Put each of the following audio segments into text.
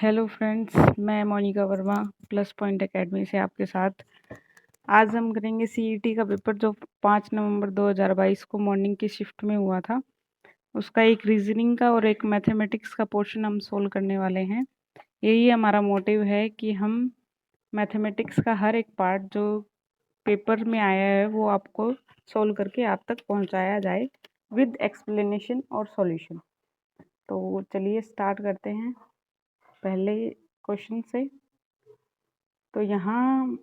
Hello friends, मैं Monika Verma plus point academy से आपके साथ। आज हम करेंगे सीईटी का पेपर जो 5 नवंबर 2022 को मॉर्निंग की शिफ्ट में हुआ था। उसका एक रीजनिंग का और एक मैथमेटिक्स का पोर्शन हम सोल्व करने वाले हैं। यही हमारा मोटिव है कि हम मैथमेटिक्स का हर एक पार्ट जो पेपर में आया है वो आपको सोल्व करके आप तक पहुंचाया जाए विद एक्सप्लेनेशन और सॉल्यूशन। तो चलिए स्टार्ट करते हैं पहले क्वेश्चन से। तो यहाँ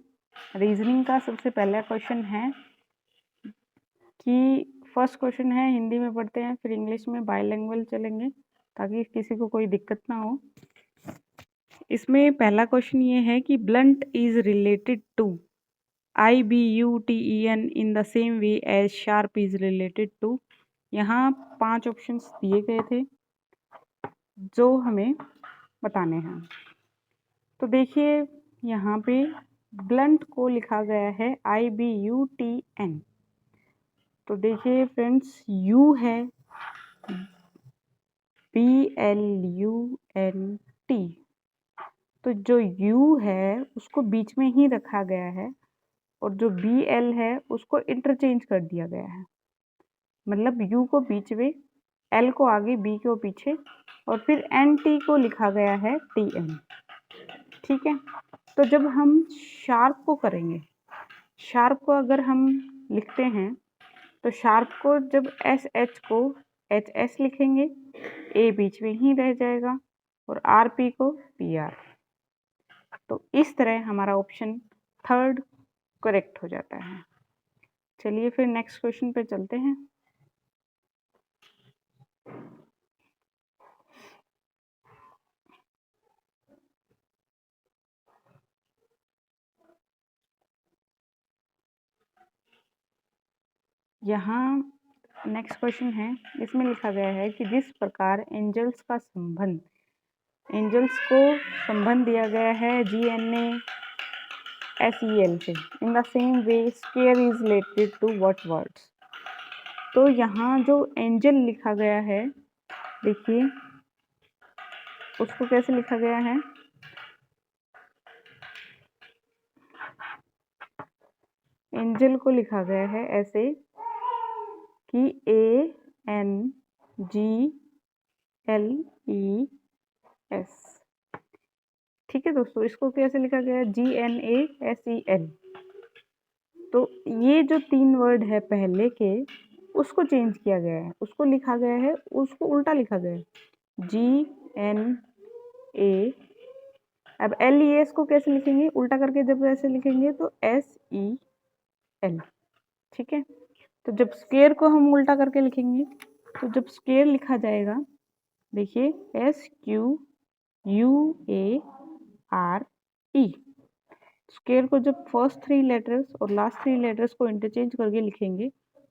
रीजनिंग का सबसे पहला क्वेश्चन है कि फर्स्ट क्वेश्चन है, हिंदी में पढ़ते हैं फिर इंग्लिश में बाइलिंगुअल चलेंगे ताकि किसी को कोई दिक्कत ना हो। इसमें पहला क्वेश्चन ये है कि blunt is related to IBUTEN in the same way as sharp is related to. यहाँ 5 ऑप्शंस दिए गए थे जो हमें बताने हैं। तो देखिए यहाँ पे ब्लंट को लिखा गया है IBUTN। तो देखिए फ्रेंड्स, U है BLUNT। तो जो U है उसको बीच में ही रखा गया है और जो BL है उसको इंटरचेंज कर दिया गया है। मतलब U को बीच में, L को आगे, B को पीछे और फिर NT को लिखा गया है TN। ठीक है। तो जब हम शार्प को करेंगे, शार्प को अगर हम लिखते हैं तो शार्प को जब SH को HS लिखेंगे, A बीच में ही रह जाएगा और RP को PR। तो इस तरह हमारा ऑप्शन थर्ड करेक्ट हो जाता है। चलिए फिर नेक्स्ट क्वेश्चन पे चलते हैं। यहाँ नेक्स्ट क्वेश्चन है, इसमें लिखा गया है कि जिस प्रकार एंजल्स का संबंध, एंजल्स को संबंध दिया गया है GNA SEL से, in the same way square is related to what words. तो यहाँ जो एंजल लिखा गया है, देखिए उसको कैसे लिखा गया है। एंजल को लिखा गया है ऐसे कि ANGLES। ठीक है दोस्तों, इसको कैसे लिखा गया है GNASEL। तो ये जो 3 वर्ड है पहले के, उसको चेंज किया गया है, उसको लिखा गया है, उसको उल्टा लिखा गया है GNA। अब LES को कैसे लिखेंगे, उल्टा करके जब ऐसे लिखेंगे तो SEL। ठीक है। तो जब स्क्वायर को हम उल्टा करके लिखेंगे तो जब स्क्वायर लिखा जाएगा, देखिए SQUARE। स्क्वायर को जब फर्स्ट 3 लेटर्स और लास्ट 3 लेटर्स को इंटरचेंज करके लिखेंगे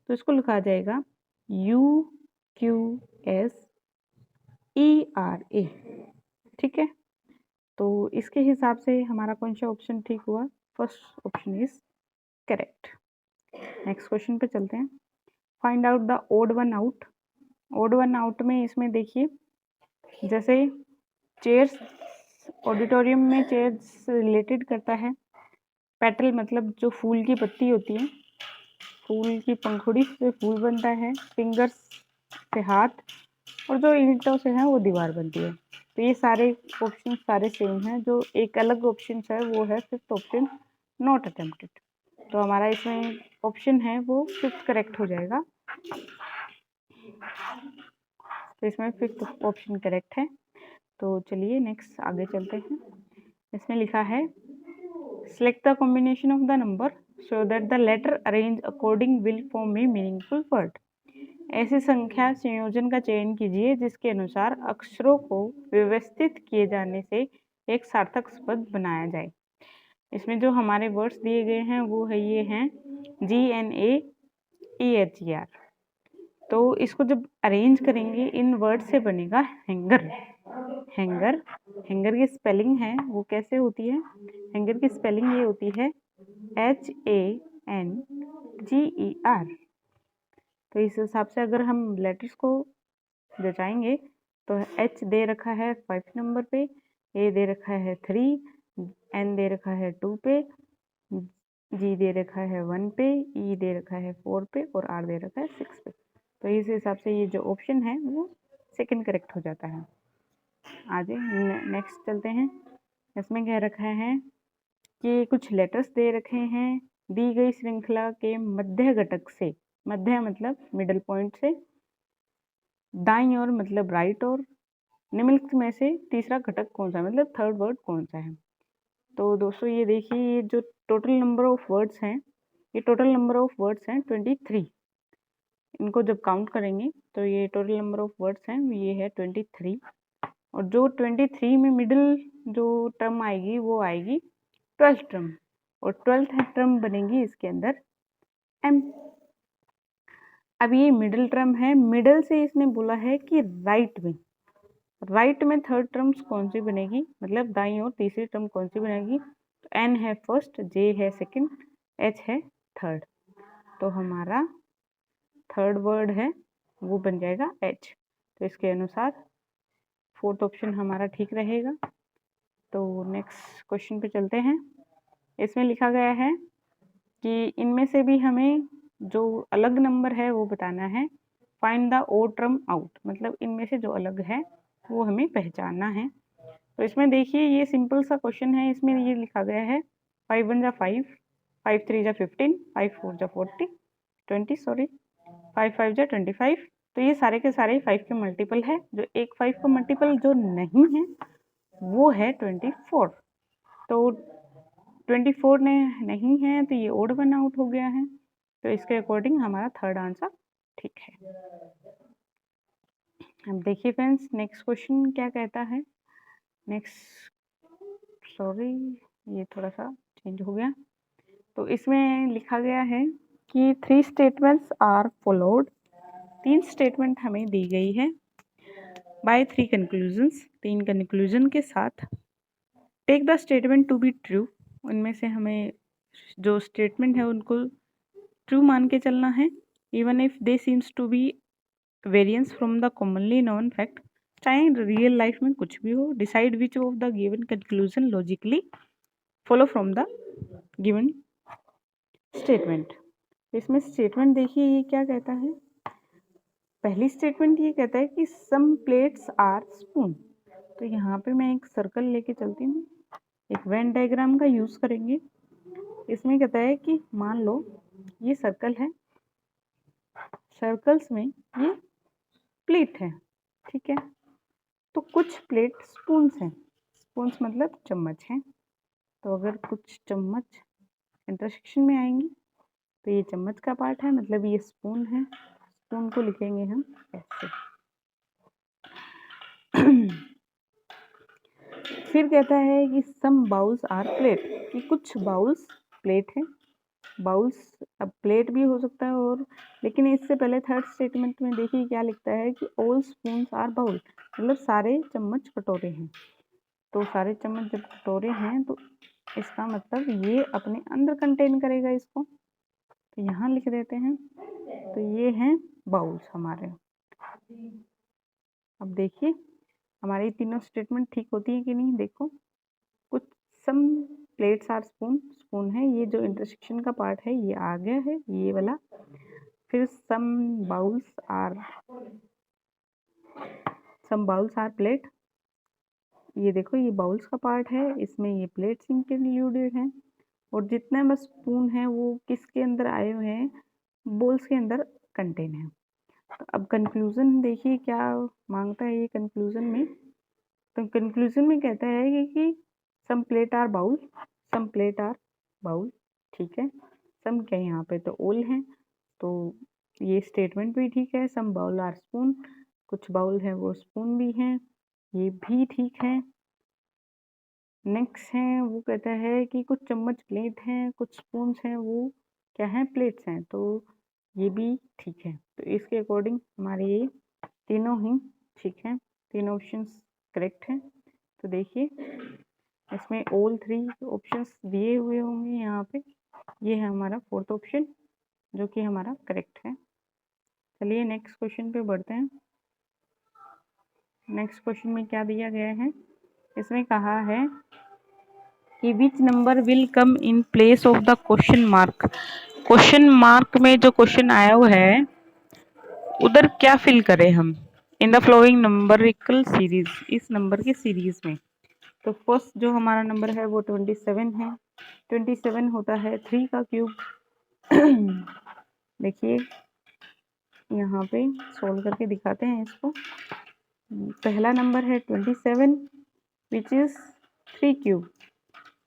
तो इसको लिखा जाएगा UQSERA। ठीक है। तो इसके हिसाब से हमारा कौन सा ऑप्शन ठीक हुआ? First option is correct. Next question पे चलते हैं। Find out the odd one out. Odd one out में इसमें देखिए, जैसे चेयर्स, ऑडिटोरियम में चेयर्स रिलेटेड करता है। पेटल मतलब जो फूल की पत्ती होती है, फूल की पंखुड़ी से फूल बनता है, फिंगर्स से हाथ, और जो ईंटों से है वो दीवार बनती है। तो ये सारे ऑप्शन सारे सेम हैं। जो एक अलग ऑप्शन है वो है फिफ्थ ऑप्शन, नॉट अटेम्प्टेड। तो हमारा इसमें ऑप्शन है वो फिफ्थ करेक्ट हो जाएगा। तो इसमें फिफ्थ ऑप्शन करेक्ट है। तो चलिए नेक्स्ट आगे चलते हैं। इसमें लिखा है select the combination of the number so that the letter arrange according will form a meaningful word. ऐसी संख्या संयोजन का चयन कीजिए जिसके अनुसार अक्षरों को व्यवस्थित किए जाने से एक सार्थक शब्द बनाया जाए। इसमें जो हमारे वर्ड्स दिए गए हैं वो है, ये हैं GNAEHER। तो इसको जब अरेंज करेंगे इन वर्ड से बनेगा हैंगर। हैंगर, हैंगर की स्पेलिंग है वो कैसे होती है? हैंगर की स्पेलिंग ये होती है HANGER। तो इस हिसाब से अगर हम लेटर्स को जचाएंगे तो H दे रखा है 5 नंबर पे, ए दे रखा है 3, एन दे रखा है 2 पे, जी दे रखा है 1 पे, ई दे रखा है 4 पे और आर दे रखा है 6 पे। तो इस हिसाब से ये जो ऑप्शन है वो सेकंड करेक्ट हो जाता है। आगे नेक्स्ट चलते हैं। इसमें कह रखा है कि कुछ लेटर्स दे रखे हैं दी गई श्रृंखला के मध्य घटक से, मध्य मतलब मिडल पॉइंट से, दाईं ओर मतलब राइट ओर, निम्नलिखित में से तीसरा घटक कौन सा है, मतलब थर्ड वर्ड कौन सा है। तो दोस्तों ये देखिए, ये जो टोटल नंबर ऑफ वर्ड्स हैं, ये टोटल नंबर ऑफ वर्ड्स हैं 23। इनको जब काउंट करेंगे तो ये टोटल नंबर ऑफ वर्ड्स हैं ये है 23। और जो 23 में मिडिल जो टर्म आएगी वो आएगी 12th टर्म, और 12th टर्म बनेगी इसके अंदर एम। अब ये मिडिल टर्म है, मिडिल से इसने बोला है कि राइट में थर्ड टर्म्स कौन सी बनेगी, मतलब दाईं ओर तीसरी टर्म कौन सी बनेगी। तो एन है फर्स्ट, जे है सेकंड, एच है थर्ड। तो हमारा थर्ड वर्ड है वो बन जाएगा एच। तो इसके अनुसार फोर्थ ऑप्शन हमारा ठीक रहेगा। तो नेक्स्ट क्वेश्चन पे चलते हैं। इसमें लिखा गया है कि इनमें से भी हमें जो अलग नंबर है वो बताना है। Find the odd term out, मतलब इनमें से जो अलग है वो हमें पहचानना है। तो इसमें देखिए ये सिंपल सा क्वेश्चन है। इसमें ये लिखा गया है 5 1 जा 5, 5 3 जा 15, 5 4 जा 20 सॉरी, 5 5 जा 25। तो ये सारे के सारे 5 के मल्टीपल है। जो एक 5 का मल्टीपल जो नहीं है वो है 24। तो 24 ने नहीं है तो ये ओड वन आउट हो गया है। तो इसके अकॉर्डिंग हमारा थर्ड आंसर ठीक है। अब देखिए फ्रेंड्स नेक्स्ट क्वेश्चन क्या कहता है। नेक्स्ट सॉरी ये थोड़ा सा चेंज हो गया। तो इसमें लिखा गया है कि 3 स्टेटमेंट्स आर फॉलोड, 3 स्टेटमेंट हमें दी गई है बाय 3 कंक्लूजन्स, 3 कंक्लूजन के साथ। Take the statement to be true, उनमें से हमें जो स्टेटमेंट है उनको ट्रू मान के चलना है। Even if they seems to be variance from the commonly known fact, चाहे रियल लाइफ में कुछ भी हो। Decide which of the given conclusion logically follow from the given statement. इसमें स्टेटमेंट देखिए ये क्या कहता है। पहली स्टेटमेंट ये कहता है कि सम प्लेट्स आर स्पून। तो यहाँ पे मैं एक सर्कल लेके चलती हूँ, एक वेन डायग्राम का यूज करेंगे। इसमें कहता है कि मान लो ये सर्कल है, सर्कल्स में ये प्लेट है, ठीक है। तो कुछ प्लेट स्पून्स हैं, स्पून्स मतलब चम्मच हैं। तो अगर कुछ चम्मच इंटरसेक्शन में आएंगी तो ये चम्मच का पार्ट है, मतलब ये स्पून है। स्पून को लिखेंगे हम ऐसे। फिर कहता है कि सम बाउल्स आर प्लेट, कि कुछ बाउल्स प्लेट है। बाउल्स अब प्लेट भी हो सकता है और, लेकिन इससे पहले थर्ड स्टेटमेंट में देखिए क्या लिखता है कि ऑल स्पून्स आर बाउल, मतलब सारे चम्मच कटोरे हैं। तो सारे चम्मच जब कटोरे हैं तो इसका मतलब ये अपने अंदर कंटेन करेगा इसको। तो यहाँ लिख देते हैं। तो ये हैं बाउल्स हमारे। अब देखिए हमारी तीनों स्टेटमेंट ठीक होती है कि नहीं। देखो कुछ सम प्लेट्स आर स्पून, स्पून है, ये जो इंटरसेक्शन का पार्ट है ये आ गया है ये वाला। फिर सम बाउल्स आर प्लेट, ये देखो ये बाउल्स का पार्ट है, इसमें ये प्लेट्स इंक्लूडेड हैं। और जितने बस स्पून है वो किसके अंदर आए हुए हैं, बोल्स के अंदर कंटेन है। तो अब कंक्लूजन देखिए क्या मांगता है ये कंक्लूजन में। तो कंक्लूजन में कहता है कि some plate are bowl, some plate are bowl, ठीक है। सम क्या यहाँ पे तो ऑल है, तो ये स्टेटमेंट भी ठीक है। सम बाउल आर स्पून, कुछ बाउल है वो स्पून भी हैं, ये भी ठीक है। नेक्स्ट है वो कहता है कि कुछ चम्मच प्लेट हैं, कुछ स्पून्स हैं वो क्या हैं, प्लेट्स हैं। तो ये भी ठीक है। तो इसके अकॉर्डिंग हमारे ये तीनों ही ठीक है, तीनों ऑप्शंस करेक्ट हैं। तो देखिए इसमें ऑल 3 ऑप्शंस दिए हुए होंगे यहाँ पे। ये है हमारा फोर्थ ऑप्शन जो कि हमारा करेक्ट है। चलिए नेक्स्ट क्वेश्चन पे बढ़ते हैं। नेक्स्ट क्वेश्चन में क्या दिया गया है। इसमें कहा है कि which number will come in place of the question mark. Question mark में जो क्वेश्चन आया हुआ है उधर क्या फिल करें हम in the flowing numerical series, इस नंबर की सीरीज में। तो फर्स्ट जो हमारा नंबर है वो 27 है। 27 होता है 3 का क्यूब। देखिए यहाँ पे सोल्व करके दिखाते हैं इसको। पहला नंबर है 27 विच इज 3 क्यूब।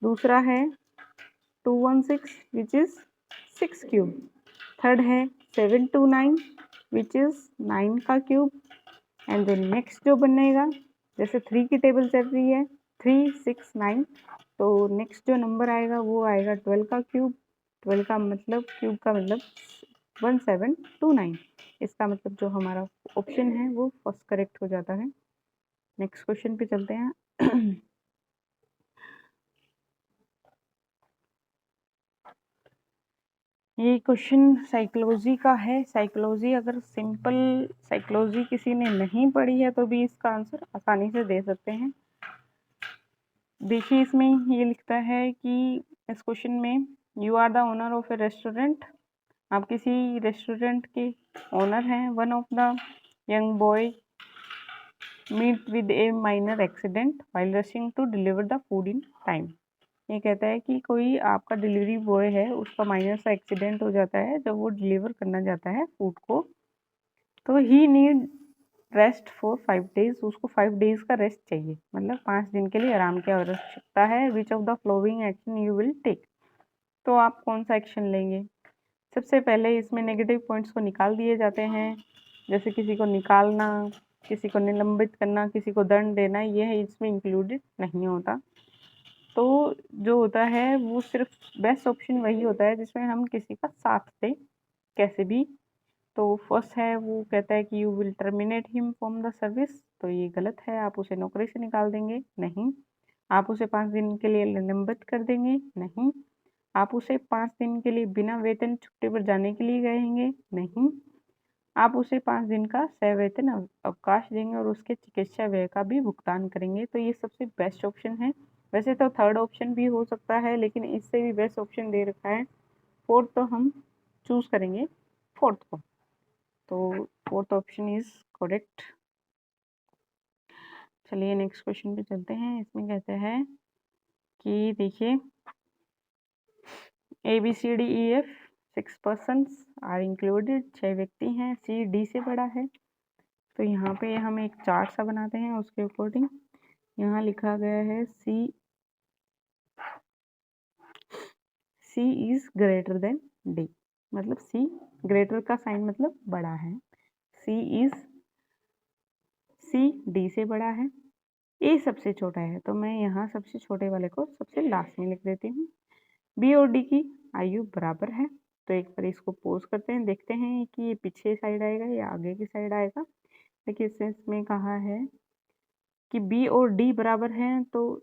दूसरा है 216 विच इज 6 क्यूब। थर्ड है 729 विच इज 9 का क्यूब। एंड देन नेक्स्ट जो बनेगा, जैसे 3 की टेबल चल रही है 3 6 9, तो नेक्स्ट जो नंबर आएगा वो आएगा 12 का क्यूब। 12 का मतलब क्यूब का मतलब 1729। इसका मतलब जो हमारा ऑप्शन है वो फर्स्ट करेक्ट हो जाता है। नेक्स्ट क्वेश्चन पे चलते हैं। ये क्वेश्चन साइकोलॉजी का है। साइकोलॉजी, अगर सिंपल साइकोलॉजी किसी ने नहीं पढ़ी है तो भी इसका आंसर आसानी से दे सकते हैं। देखिए इसमें ये लिखता है कि इस क्वेश्चन में you are the owner of a restaurant. आप किसी रेस्टोरेंट के ओनर हैं। One of the young boy meet with a minor accident while rushing to deliver the food in time. ये कहता है कि कोई आपका डिलीवरी बॉय है, उसका माइनर सा एक्सीडेंट हो जाता है जब वो डिलीवर करना जाता है फूड को, तो ही नीड रेस्ट फॉर 5 डेज। उसको 5 डेज का रेस्ट चाहिए, मतलब 5 दिन के लिए आराम की आवश्यकता है। Which of the following action you will take. तो आप कौन सा एक्शन लेंगे। सबसे पहले इसमें नेगेटिव पॉइंट्स को निकाल दिए जाते हैं, जैसे किसी को निकालना, किसी को निलंबित करना, किसी को दंड देना, ये है इसमें इंक्लूडेड नहीं होता। तो जो होता है वो सिर्फ बेस्ट ऑप्शन वही होता है जिसमें हम किसी का साथ दें कैसे भी। तो फर्स्ट है वो कहता है कि you will terminate him from the service. तो ये गलत है, आप उसे नौकरी से निकाल देंगे नहीं। आप उसे 5 दिन के लिए निलंबित कर देंगे नहीं। आप उसे 5 दिन के लिए बिना वेतन छुट्टी पर जाने के लिए कहेंगे नहीं। आप उसे 5 दिन का सवेतन अवकाश देंगे और उसके चिकित्सा व्यय का भी भुगतान करेंगे। तो ये सबसे बेस्ट ऑप्शन है। वैसे तो थर्ड ऑप्शन भी हो सकता है, लेकिन इससे भी बेस्ट ऑप्शन दे रखा है फोर्थ, तो हम चूज करेंगे फोर्थ को। तो फोर्थ ऑप्शन इज करेक्ट। चलिए नेक्स्ट क्वेश्चन पे चलते हैं। इसमें कहते हैं कि देखिए ABCDEF 6 persons आर इंक्लूडेड, 6 व्यक्ति हैं। C D से बड़ा है। तो यहाँ पे हम एक चार्ट सा बनाते हैं उसके अकॉर्डिंग। यहाँ लिखा गया है C is greater than D, मतलब C ग्रेटर का साइन मतलब बड़ा है। C D से बड़ा है। A सबसे छोटा है, तो मैं यहाँ सबसे छोटे वाले को सबसे लास्ट में लिख देती हूँ। B और D की आयु बराबर है। तो एक बार इसको पोज करते हैं, देखते हैं कि ये पीछे साइड आएगा या आगे की साइड आएगा। देखिए इसमें कहा है कि B और D बराबर हैं, तो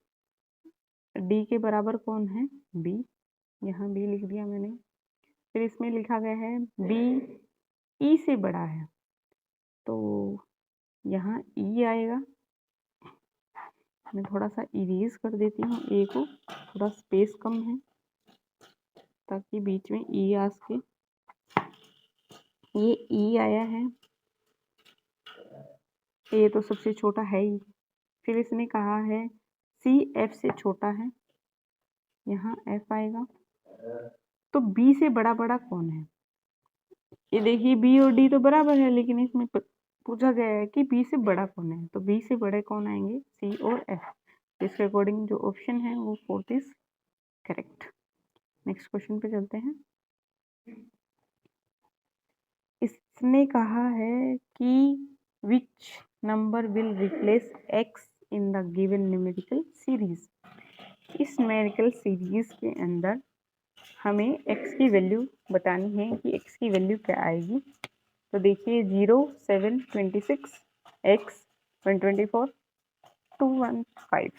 D के बराबर कौन है, B। यहाँ B लिख दिया मैंने। फिर इसमें लिखा गया है B E से बड़ा है, तो यहाँ E आएगा। मैं थोड़ा सा इरेज कर देती हूँ ए को, थोड़ा स्पेस कम है ताकि बीच में E आ सके। ये E आया है, ए तो सबसे छोटा है ही। फिर इसने कहा है C F से छोटा है, यहाँ F आएगा। तो B से बड़ा बड़ा कौन है। ये देखिए B और D तो बराबर है, लेकिन इसमें पूछा गया है कि B से बड़ा कौन है। तो B से बड़े कौन आएंगे, C और F। इसके अकॉर्डिंग जो ऑप्शन है वो fourth is correct. Next question पे चलते हैं। इसने कहा है कि which number will replace x in the given numerical series. इस न्यूमेरिकल सीरीज के अंदर हमें x की वैल्यू बतानी है कि x की वैल्यू क्या आएगी। तो देखिए 0 7 26 x 124 215।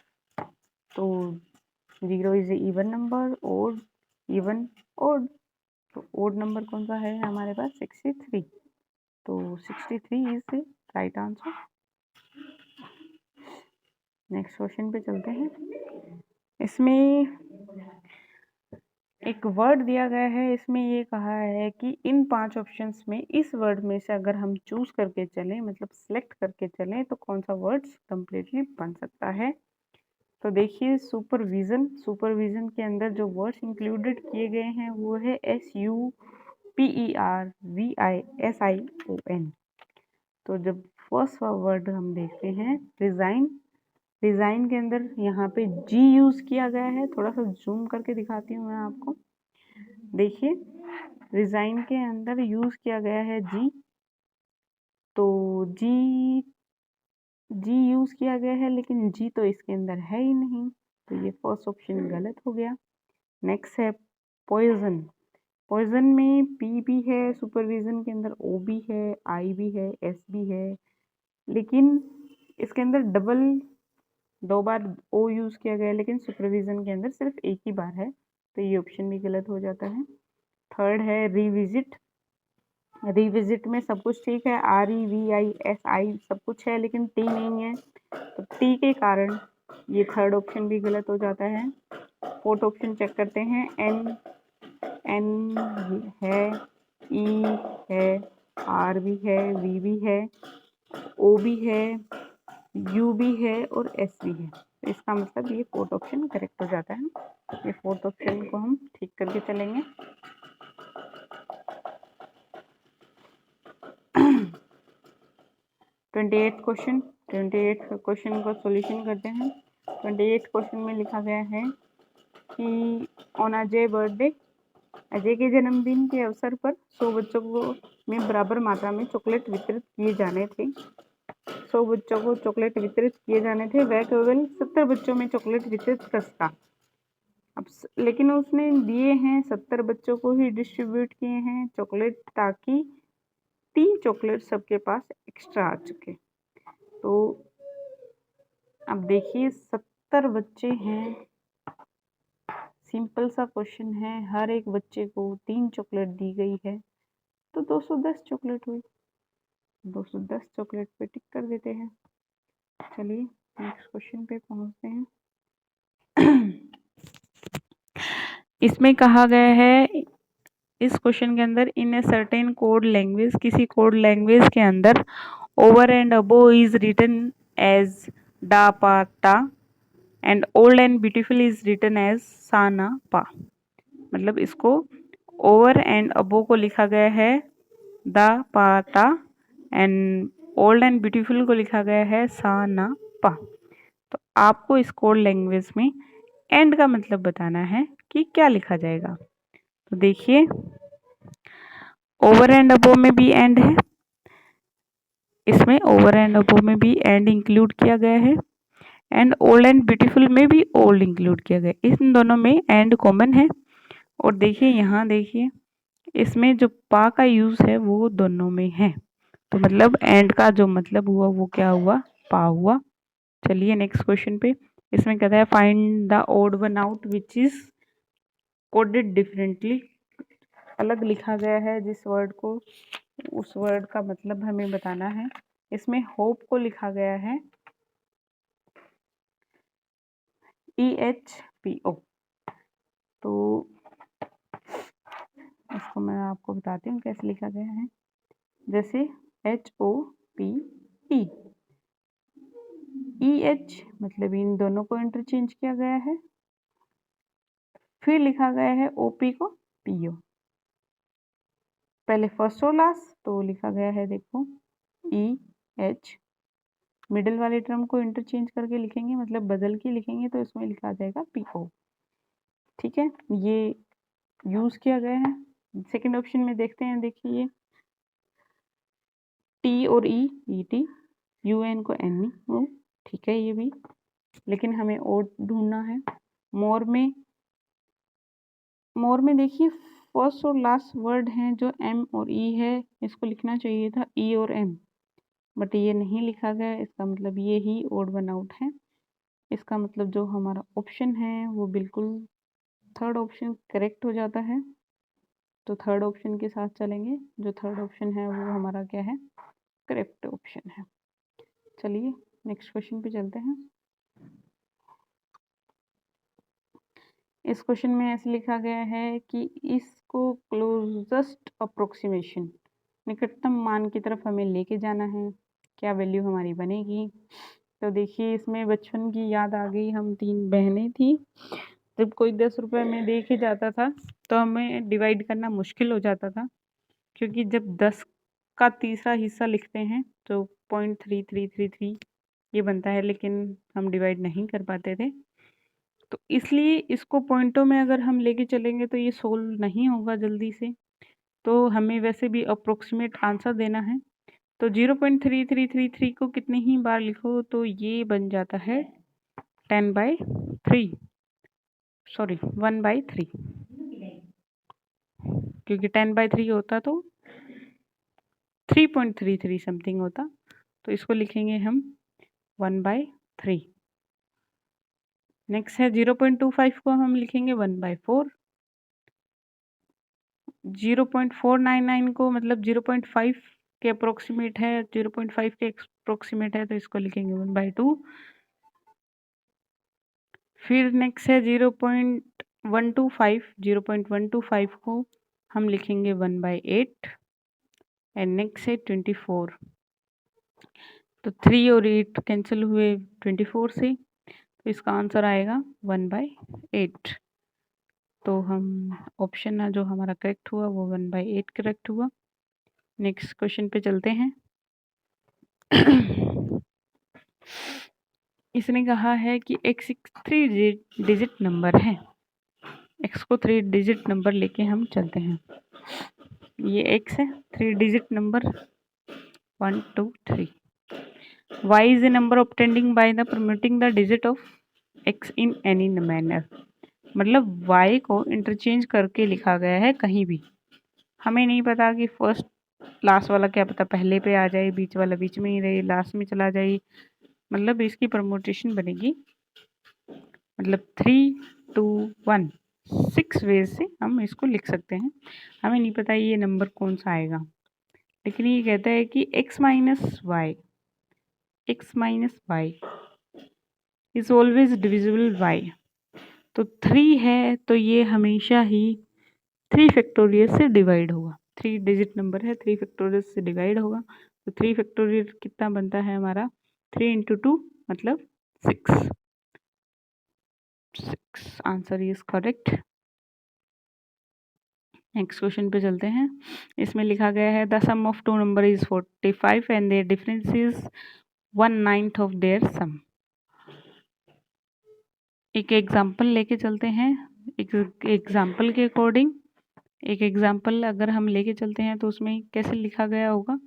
तो 0 is even number, odd even odd. तो ओड नंबर कौन सा है हमारे पास, 63। तो 63 is the right answer. Next question पे चलते हैं। इसमें एक वर्ड दिया गया है, इसमें ये कहा है कि इन 5 ऑप्शंस में इस वर्ड में से अगर हम चूज करके चलें, मतलब सिलेक्ट करके चलें, तो कौन सा वर्ड कंप्लीटली बन सकता है। तो देखिए, सुपरविजन के अंदर जो वर्ड्स इंक्लूडेड किए गए हैं वो है SUPERVISION। तो जब फर्स्ट वर्ड हम देखते हैं रिजाइन के अंदर यहाँ पे जी यूज किया गया है। थोड़ा सा जूम करके दिखाती हूँ मैं आपको। देखिए, रिजाइन के अंदर यूज किया गया है जी, तो जी यूज किया गया है, लेकिन जी तो इसके अंदर है ही नहीं, तो ये फर्स्ट ऑप्शन गलत हो गया। नेक्स्ट है पॉइजन में पी भी है, सुपरविजन के अंदर ओ भी है, आई भी है, एस भी है, लेकिन इसके अंदर 2 बार ओ यूज किया गया है, लेकिन सुपरविजन के अंदर सिर्फ एक ही बार है, तो ये ऑप्शन भी गलत हो जाता है। थर्ड है रिविजिट में सब कुछ ठीक है, REVISI सब कुछ है, लेकिन टी नहीं है, तो टी के कारण ये थर्ड ऑप्शन भी गलत हो जाता है। फोर्थ ऑप्शन चेक करते हैं। एन है, ई है, आर भी है, वी भी है, ओ भी है, यू भी है और एस भी है, तो इसका मतलब ये फोर्थ ऑप्शन करेक्ट हो जाता है। ये फोर्थ ऑप्शन को हम ठीक करके चलेंगे। 28 क्वेश्चन का सॉल्यूशन करते हैं। 28 क्वेश्चन में लिखा गया है कि ऑन अजय बर्थडे, अजय के जन्मदिन के अवसर पर 100 बच्चों को में बराबर मात्रा में चॉकलेट वितरित किए जाने थे। 100 बच्चों को चॉकलेट वितरित किए जाने थे, वह केवल 70 बच्चों में चॉकलेट वितरित कर सका। अब लेकिन उसने दिए हैं 70 बच्चों को ही डिस्ट्रीब्यूट किए हैं चॉकलेट, ताकि 3 चॉकलेट सबके पास एक्स्ट्रा आ चुके। तो अब देखिए, 70 बच्चे हैं, सिंपल सा क्वेश्चन है, हर एक बच्चे को 3 चॉकलेट दी गई है, तो 210 चॉकलेट हुई। 210 चॉकलेट पे टिक कर देते हैं। चलिए नेक्स्ट क्वेश्चन पे पहुंचते हैं। इसमें कहा गया है, इस क्वेश्चन के अंदर, in a certain code language, किसी कोड लैंग्वेज के अंदर over and above is written as डा पा टा and old and beautiful is written as सा ना पा। मतलब इसको ओवर एंड अबो को लिखा गया है दा पा ता एंड ओल्ड एंड ब्यूटीफुल को लिखा गया है सा ना पा। तो आपको इस कोड लैंग्वेज में एंड का मतलब बताना है कि क्या लिखा जाएगा। तो देखिए, ओवर एंड अबो में भी एंड है, इसमें ओवर एंड अबो में भी एंड इंक्लूड किया गया है, एंड ओल्ड एंड ब्यूटीफुल में भी ओल्ड इंक्लूड किया गया है, इन दोनों में एंड कॉमन है। और देखिए, यहाँ देखिए, इसमें जो पा का यूज है वो दोनों में है, तो मतलब एंड का जो मतलब हुआ वो क्या हुआ, पा हुआ। चलिए नेक्स्ट क्वेश्चन पे। इसमें कहता है find the odd one out which is coded differently. अलग लिखा गया है जिस वर्ड को, उस वर्ड का मतलब हमें बताना है। इसमें होप को लिखा गया है EHPO। तो इसको मैं आपको बताती हूँ कैसे लिखा गया है। जैसे HOPE, EH मतलब इन दोनों को इंटरचेंज किया गया है, फिर लिखा गया है OP को PO, पहले फर्स्ट और लास्ट, तो लिखा गया है, देखो EH, मिडिल वाले टर्म को इंटरचेंज करके लिखेंगे, मतलब बदल के लिखेंगे, तो इसमें लिखा जाएगा PO। ठीक है, ये यूज किया गया है। सेकंड ऑप्शन में देखते हैं, देखिए T और ET, UN को NE, ठीक है ये भी, लेकिन हमें और ढूंढना है। मोर में देखिए, फर्स्ट और लास्ट वर्ड हैं जो M और E है, इसको लिखना चाहिए था E और M, बट ये नहीं लिखा गया, इसका मतलब ये ही ओड वन आउट है। इसका मतलब जो हमारा ऑप्शन है वो बिल्कुल थर्ड ऑप्शन करेक्ट हो जाता है। तो थर्ड ऑप्शन के साथ चलेंगे, जो थर्ड ऑप्शन है वो हमारा क्या है, करेक्ट ऑप्शन है। चलिए नेक्स्ट क्वेश्चन पे चलते हैं। इस क्वेश्चन में ऐसे लिखा गया है कि इसको क्लोजेस्ट अप्रोक्सीमेशन, निकटतम मान की तरफ हमें लेके जाना है, क्या वैल्यू हमारी बनेगी। तो देखिए इसमें बचपन की याद आ गई, हम 3 बहनें थी। जब कोई 10 रुपए में दे के जाता था तो हमें डिवाइड करना मुश्किल हो जाता था, क्योंकि जब 10 का तीसरा हिस्सा लिखते हैं तो 0.3333 ये बनता है, लेकिन हम डिवाइड नहीं कर पाते थे। तो इसलिए इसको पॉइंटों में अगर हम लेके चलेंगे तो ये सोल्व नहीं होगा जल्दी से। तो हमें वैसे भी अप्रोक्सीमेट आंसर देना है, तो 0.3333 को कितने ही बार लिखो तो ये बन जाता है 10/3, सॉरी 1/3, क्योंकि 10/3 होता तो 3.33 समथिंग होता, तो इसको लिखेंगे हम 1/3। नेक्स्ट है 0.25 को हम लिखेंगे 1/4। 0.499 को मतलब 0.5 के अप्रोक्सीमेट है, 0.5 के अप्रोक्सीमेट है, तो इसको लिखेंगे 1/2। फिर नेक्स्ट है 0.125, 0.125 को हम लिखेंगे 1/8। एंड नेक्स्ट है 24, तो 3 और 8 कैंसिल हुए 24 से, तो इसका आंसर आएगा 1/8। तो हम ऑप्शन जो हमारा करेक्ट हुआ वो 1/8 करेक्ट हुआ। नेक्स्ट क्वेश्चन पे चलते हैं। इसने कहा है कि x 3 डिजिट नंबर है, x को 3 डिजिट नंबर लेके हम चलते हैं। ये x है, 3 digit number 1 2 3। y is a number obtained by the permuting the digit of x in any manner, मतलब y को इंटरचेंज करके लिखा गया है कहीं भी। हमें नहीं पता कि फर्स्ट लास्ट वाला क्या पता पहले पे आ जाए, बीच वाला बीच में ही रहे, लास्ट में चला जाए, मतलब इसकी परमुटेशन बनेगी, मतलब 3 2 1 6 वेज से हम इसको लिख सकते हैं। हमें नहीं पता ये नंबर कौन सा आएगा, लेकिन ये कहता है कि x minus y is always divisible by, तो 3 है तो ये हमेशा ही 3 फैक्टोरियल से डिवाइड होगा। 3 डिजिट नंबर है, 3 फैक्टोरियल से डिवाइड होगा, तो 3 फैक्टोरियल कितना बनता है हमारा, 3 इंटू 2 मतलब 6। Answer is correct. Next question पे चलते हैं। इसमें लिखा गया है the sum of 2 number is 45 and their difference is 1/9 of their sum. एक एग्जाम्पल लेके चलते हैं, एक एग्जाम्पल के अकॉर्डिंग एक एग्जाम्पल अगर हम लेके चलते हैं तो उसमें कैसे लिखा गया होगा,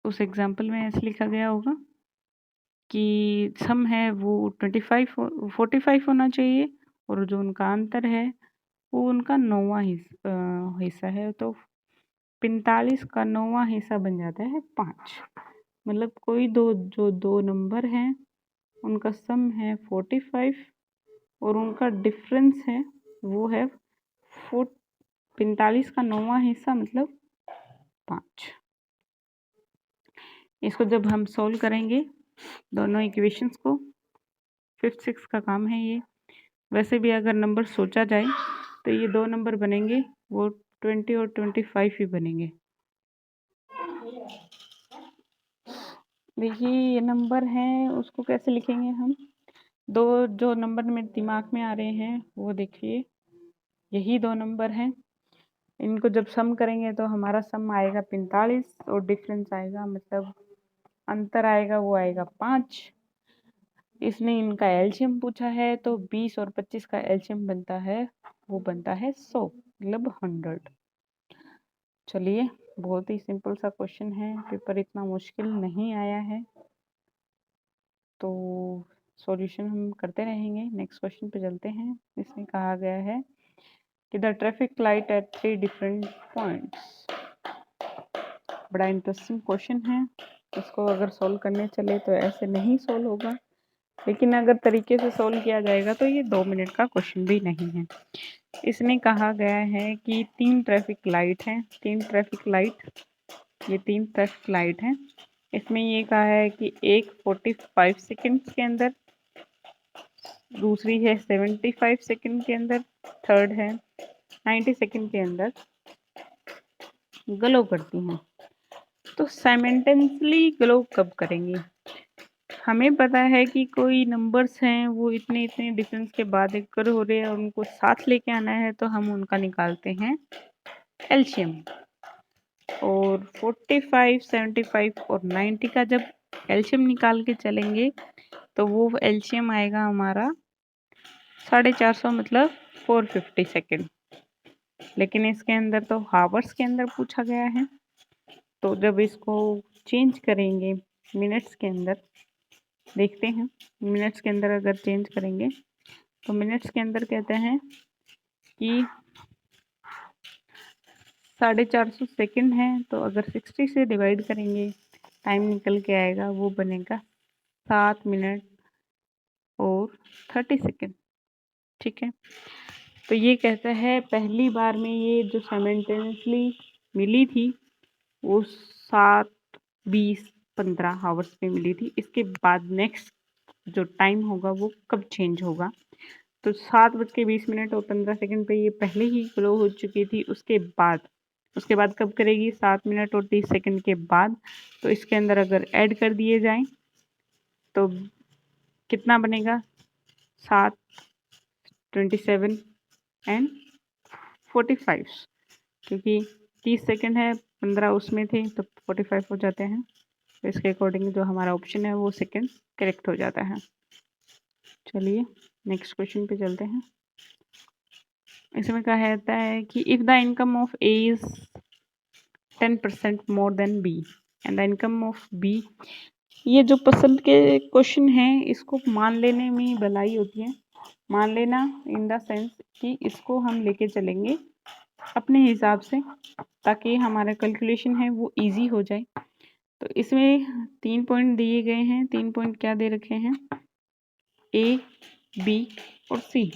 उस एग्जाम्पल में ऐसे लिखा गया होगा कि सम है वो 45 होना चाहिए, और जो उनका अंतर है वो उनका 9वां हिस्सा है, तो 45 का 9वां हिस्सा बन जाता है 5। मतलब कोई जो दो नंबर हैं उनका सम है 45 और उनका डिफरेंस है वो है 45 का 9वां हिस्सा मतलब 5। इसको जब हम सोल्व करेंगे दोनों इक्वेशंस को, 5th 6 का काम है ये। वैसे भी अगर नंबर सोचा जाए तो ये 2 नंबर बनेंगे वो 20 और 25 ही बनेंगे। देखिए ये नंबर है, उसको कैसे लिखेंगे हम, दो जो नंबर मेरे दिमाग में आ रहे हैं वो देखिए यही 2 नंबर हैं। इनको जब सम करेंगे तो हमारा सम आएगा 45 और डिफरेंस आएगा मतलब अंतर आएगा वो आएगा 5। इसने इनका एलसीएम पूछा है तो 20 और 25 का एलसीएम बनता है वो बनता है 100 मतलब 100। चलिए बहुत ही सिंपल सा क्वेश्चन है, पेपर इतना मुश्किल नहीं आया है, तो सॉल्यूशन हम करते रहेंगे। नेक्स्ट क्वेश्चन पे चलते हैं। इसमें कहा गया है कि the traffic light at 3 different points. बड़ा इंटरेस्टिंग क्वेश्चन है, इसको अगर सॉल्व करने चले तो ऐसे नहीं सॉल्व होगा, लेकिन अगर तरीके से सॉल्व किया जाएगा तो ये 2 मिनट का क्वेश्चन भी नहीं है। इसमें कहा गया है कि 3 ट्रैफिक लाइट हैं, 3 ट्रैफिक लाइट, ये 3 ट्रैफिक लाइट हैं। इसमें ये कहा है कि एक 45 सेकंड्स के अंदर दूसरी है 75 सेकंड के अंदर, थर्ड है 90 सेकंड के अंदर ग्लो करती हैं। तो साइमल्टेनियसली ग्लो कब करेंगी? हमें पता है कि कोई नंबर्स हैं वो इतने इतने डिफरेंस के बाद अगर हो रहे हैं और उनको साथ लेके आना है तो हम उनका निकालते हैं एलसीएम। और 45, 75 और 90 का जब एलसीएम निकाल के चलेंगे तो वो एलसीएम आएगा हमारा 450 मतलब 450 सेकेंड। लेकिन इसके अंदर तो हावर्स के अंदर पूछा गया है, तो जब इसको चेंज करेंगे मिनट्स के अंदर, देखते हैं मिनट्स के अंदर अगर चेंज करेंगे तो मिनट्स के अंदर कहते हैं कि 450 सेकेंड है, तो अगर 60 से डिवाइड करेंगे टाइम निकल के आएगा, वो बनेगा 7 मिनट और 30 सेकेंड। ठीक है, तो ये कहता है पहली बार में ये जो साइमल्टेनियसली मिली थी वो 7, 20, 15 हावर्स में मिली थी। इसके बाद नेक्स्ट जो टाइम होगा वो कब चेंज होगा? तो 7:20 और 15 सेकंड पे ये पहले ही ग्लो हो चुकी थी। उसके बाद कब करेगी? 7 मिनट और 30 सेकंड के बाद। तो इसके अंदर अगर ऐड कर दिए जाएं तो कितना बनेगा? 7, 27 एंड 45, क्योंकि 30 सेकंड है, 15 उसमें थे तो 45 हो जाते हैं। तो इसके अकॉर्डिंग जो हमारा ऑप्शन है वो सेकंड करेक्ट हो जाता है। चलिए नेक्स्ट क्वेश्चन पे चलते हैं। इसमें कहा जाता है कि if the income of A is 10% more than B and the income of B, ये जो पसंद के क्वेश्चन हैं इसको मान लेने में भलाई होती है। मान लेना इन द सेंस कि इसको हम लेके चलेंगे अपने हिसाब से ताकि हमारा कैलकुलेशन है वो इजी हो जाए। तो इसमें 3 पॉइंट दिए गए हैं। 3 पॉइंट क्या दे रखे हैं? ए, बी और सी।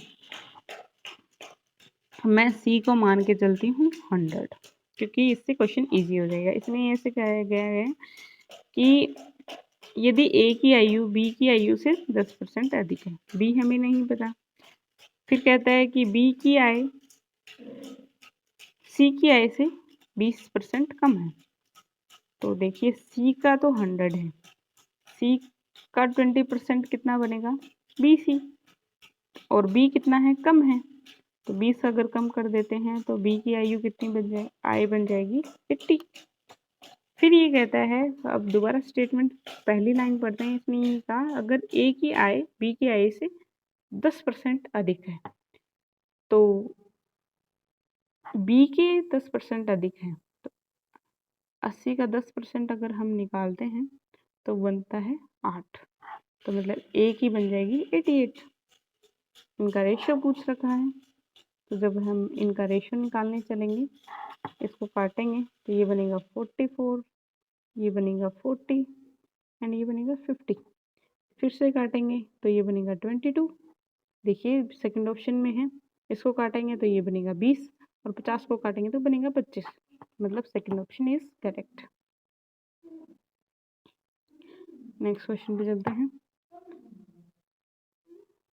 मैं सी को मान के चलती हूँ 100, क्योंकि इससे क्वेश्चन इजी हो जाएगा। इसमें ऐसे कहा गया है कि यदि ए की आयु बी की आयु से 10% अधिक है, बी हमें नहीं पता। फिर कहता है कि बी की आय सी की आय से 20% कम है। तो देखिए सी का तो 100 है, सी का 20% कितना बनेगा? B C. और बी कितना है? कम है। तो 20 अगर कम कर देते हैं तो बी की आयु कितनी बन जाए? आय बन जाएगी 80। फिर ये कहता है, अब दोबारा स्टेटमेंट पहली लाइन पढ़ते हैं। इसमें ये कहा अगर ए की आय बी की आय से 10% अधिक है, तो बी के 10% अधिक है, तो 80 का 10% अगर हम निकालते हैं तो बनता है 8। तो मतलब ए की बन जाएगी 88। इनका रेशियो पूछ रखा है, तो जब हम इनका रेशियो निकालने चलेंगे, इसको काटेंगे तो ये बनेगा 44, ये बनेगा 40 एंड ये बनेगा 50। फिर से काटेंगे तो ये बनेगा 22। देखिए सेकंड ऑप्शन में है, इसको काटेंगे तो ये बनेगा 20 और 50 को काटेंगे तो बनेगा 25। मतलब second option is correct. Next question पे चलते हैं।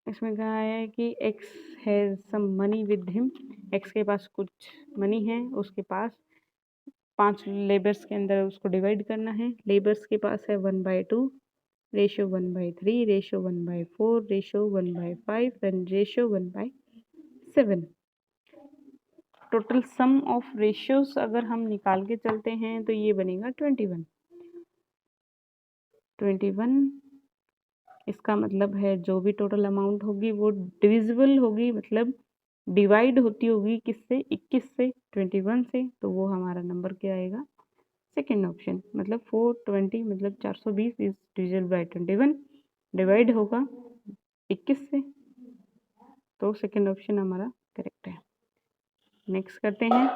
इसमें कहा है कि X has some money with him. X के पास कुछ मनी है, उसके पास 5 लेबर्स के अंदर उसको डिवाइड करना है। लेबर्स के पास है 1/2, ratio 1/3, ratio 1/4, ratio 1/5 and ratio 1/7। Total sum of ratios अगर हम निकाल के चलते हैं तो ये बनेगा 21। इसका मतलब है जो भी टोटल अमाउंट होगी वो डिविजिबल होगी, मतलब डिवाइड होती होगी किससे? 21 से, 21 से। तो वो हमारा नंबर क्या आएगा? सेकेंड ऑप्शन, मतलब 420 मतलब 420 इज डिविजिबल बाय 21, डिवाइड होगा 21 से। तो सेकेंड ऑप्शन हमारा करेक्ट है। नेक्स्ट करते हैं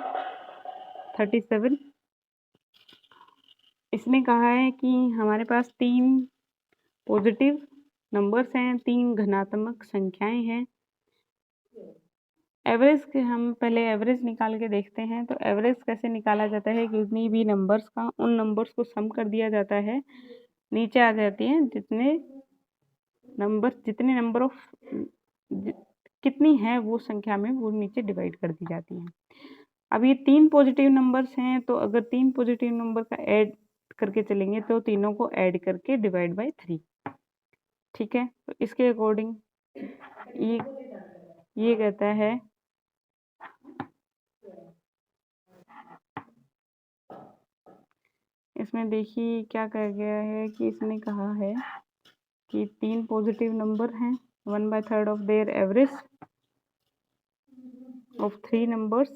37। इसमें कहा है कि हमारे पास 3 पॉजिटिव नंबर्स हैं, 3 धनात्मक संख्याएं हैं। एवरेज के हम पहले एवरेज निकाल के देखते हैं। तो एवरेज कैसे निकाला जाता है? कितनी भी नंबर्स का उन नंबर्स को सम कर दिया जाता है, नीचे आ जाती हैं जितने नंबर जितने नंबर ऑफ कितनी है वो संख्या में वो नीचे डिवाइड कर दी जाती है। अब ये 3 पॉजिटिव नंबर्स हैं, तो अगर 3 पॉजिटिव नंबर का ऐड करके चलेंगे तो तीनों को ऐड करके डिवाइड बाय 3। ठीक है, तो इसके अकॉर्डिंग ये कहता है इसमें देखिए क्या कहा गया है कि इसने कहा है कि 3 पॉजिटिव नंबर हैं, 1/3 of their average of 3 numbers.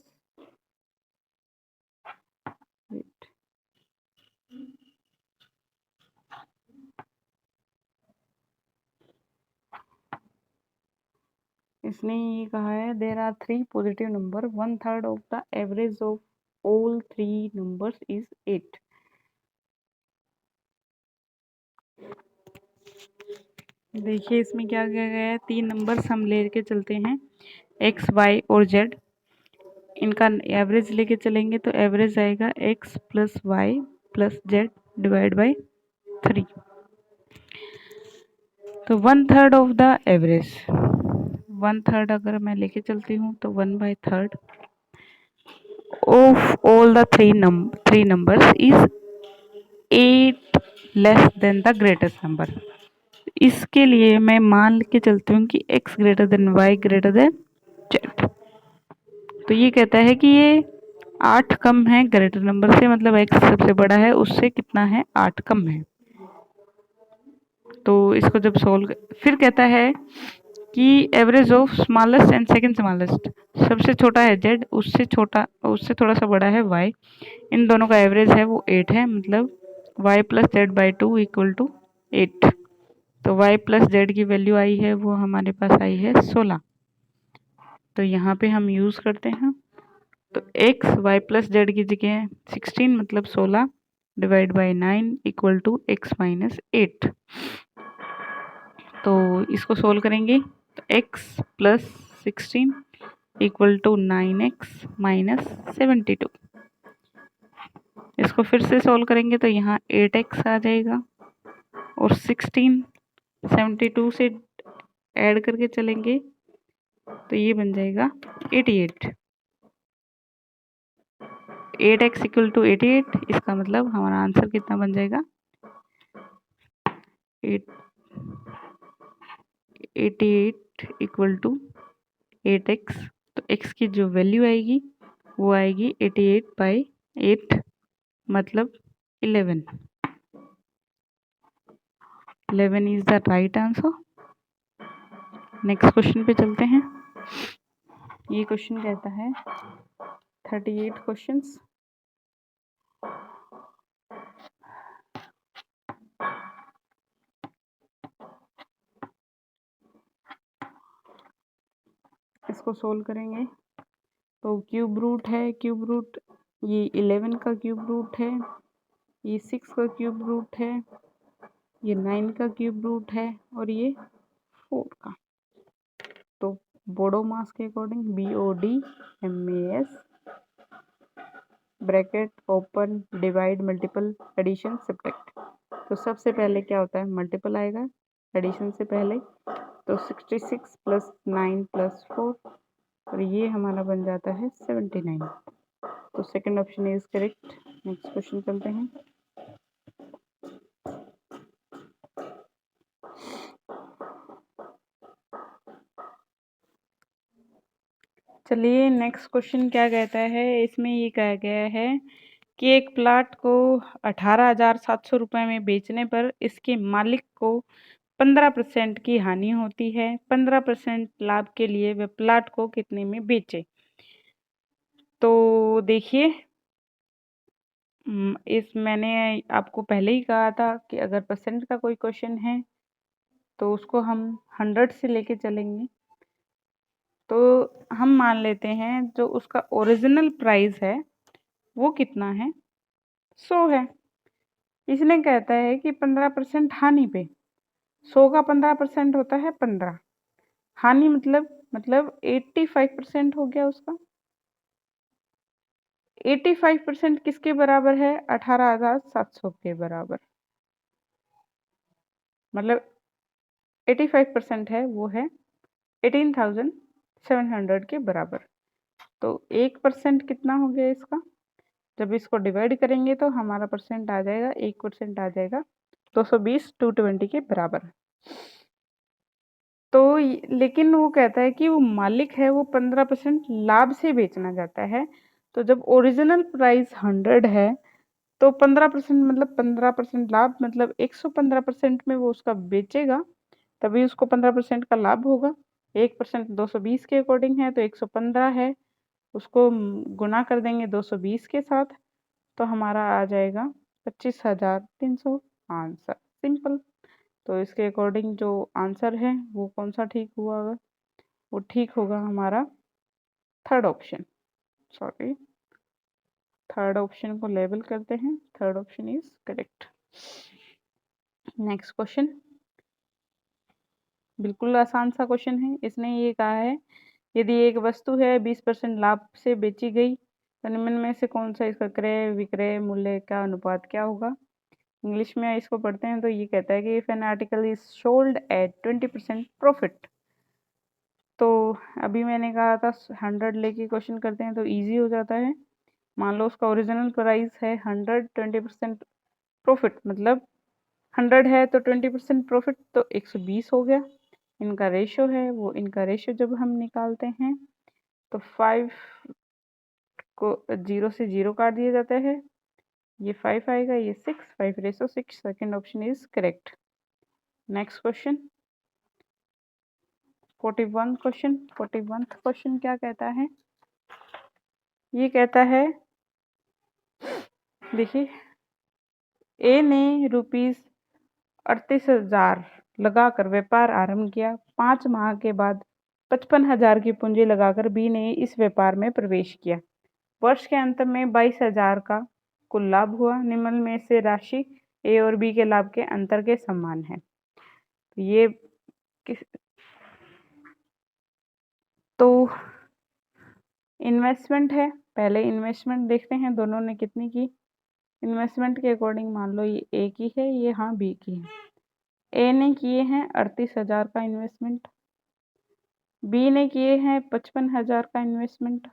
इसने ये कहा है there are 3 positive number, 1/3 of the average of all 3 numbers is 8। देखिए इसमें क्या किया गया है, 3 नंबर्स हम लेके चलते हैं x, y और z। इनका एवरेज लेके चलेंगे तो एवरेज आएगा x plus y plus z divide by 3। तो 1/3 ऑफ द एवरेज, 1/3 अगर मैं लेके चलती हूँ तो 1/3 of all the three numbers is 8 less than the greatest number. इसके लिए मैं मान के चलती हूँ कि x greater than y greater than z। तो ये कहता है कि ये 8 कम है ग्रेटर नंबर से, मतलब x सबसे बड़ा है उससे कितना है 8 कम है। तो इसको जब सोल्व फिर कहता है कि average of smallest and second smallest, सबसे छोटा है z, उससे थोड़ा सा बड़ा है y, इन दोनों का एवरेज है वो 8 है, मतलब y plus z by 2 equal to 8। तो y प्लस जेड की वैल्यू आई है वो हमारे पास आई है 16। तो यहाँ पे हम यूज़ करते हैं, तो x y प्लस जेड की जगह 16 मतलब 16 divide by 9 equal to x minus 8। तो इसको सोल्व करेंगे तो x plus 16 equal to 9x minus 72। इसको फिर से सोल्व करेंगे तो यहाँ 8x आ जाएगा और 16 72 से ऐड करके चलेंगे तो ये बन जाएगा 88। 8x इक्वल टू 88, इसका मतलब हमारा आंसर कितना बन जाएगा 88 इक्वल टू 8x। तो x की जो वैल्यू आएगी वो आएगी 88/8 मतलब 11। 11 is the right answer. Next question पे चलते हैं। ये क्वेश्चन कहता है 38 क्वेश्चंस। इसको सोल्व करेंगे तो क्यूब रूट है, क्यूब रूट ये 11 का क्यूब रूट है, ये 6 का क्यूब रूट है, ये 9 का क्यूब रूट है और ये 4 का। तो बोडो मास के according BODMAS bracket open divide multiple addition subtract. तो सबसे पहले क्या होता है, मल्टीपल आएगा एडिशन से पहले, तो 66 प्लस 9 प्लस 4 और ये हमारा बन जाता है 79। तो second option is correct. Next question चलते हैं। चलिए नेक्स्ट क्वेश्चन क्या कहता है, इसमें ये कहा गया है कि एक प्लाट को 18,700 रुपये में बेचने पर इसके मालिक को 15% की हानि होती है। 15% लाभ के लिए वह प्लाट को कितने में बेचे। तो देखिए इस मैंने आपको पहले ही कहा था कि अगर परसेंट का कोई क्वेश्चन है तो उसको हम 100 से लेके चलेंगे। तो हम मान लेते हैं जो उसका ओरिजिनल प्राइस है वो कितना है, 100 है। इसने कहता है कि 15% हानि पे, 100 का 15% होता है 15, हानि मतलब 85% हो गया उसका। 85% किसके बराबर है, 18,700 के बराबर। मतलब 85% है वो है 18,700 के बराबर। तो 1% कितना हो गया इसका, जब इसको डिवाइड करेंगे तो हमारा परसेंट आ जाएगा, 1% आ जाएगा 220 220 के बराबर। तो लेकिन वो कहता है कि वो मालिक है वो 15% लाभ से बेचना चाहता है। तो जब ओरिजिनल प्राइस 100 है तो 15% मतलब 15% लाभ, मतलब 115% में वो उसका बेचेगा, तभी उसको 15% का लाभ होगा। 1% 220 के अकॉर्डिंग है तो 115 है, उसको गुना कर देंगे 220 के साथ, तो हमारा आ जाएगा 25,300 आंसर। सिंपल। तो इसके अकॉर्डिंग जो आंसर है वो कौन सा ठीक हुआ होगा, वो ठीक होगा हमारा third option. Sorry, third option को लेबल करते हैं, third option is correct. Next question, बिल्कुल आसान सा क्वेश्चन है। इसने ये कहा है यदि एक वस्तु है 20% लाभ से बेची गई तो निम्न में से कौन सा इसका क्रय विक्रय मूल्य का अनुपात क्या होगा। इंग्लिश में इसको पढ़ते हैं तो ये कहता है कि if an article is sold at 20% profit. तो अभी मैंने कहा था 100 लेके क्वेश्चन करते हैं तो इजी हो जाता है। मान लो उसका ओरिजिनल प्राइस है 100, 20% प्रॉफिट मतलब 100 है तो 20% प्रॉफिट तो 120 हो गया। इनका रेशो है वो, इनका रेशो जब हम निकालते हैं तो 5 को 0 से 0 काट दिया जाता है, ये 5 आएगा, ये 6, 5/6। Second option is correct. Next question 41 question. 41 question क्या कहता है, ये कहता है देखिए, ए ने ₹38,000 लगाकर व्यापार आरंभ किया। 5 माह के बाद 55,000 की पूंजी लगाकर बी ने इस व्यापार में प्रवेश किया। वर्ष के अंत में 22,000 का कुल लाभ हुआ। निम्न में से राशि ए और बी के लाभ के अंतर के समान है। तो ये तो इन्वेस्टमेंट है, पहले इन्वेस्टमेंट देखते हैं दोनों ने कितनी की। इन्वेस्टमेंट के अकॉर्डिंग मान लो ये ए की है, ये हाँ बी की है। ए ने किए हैं 38,000 का इन्वेस्टमेंट, बी ने किए हैं 55,000 का इन्वेस्टमेंट।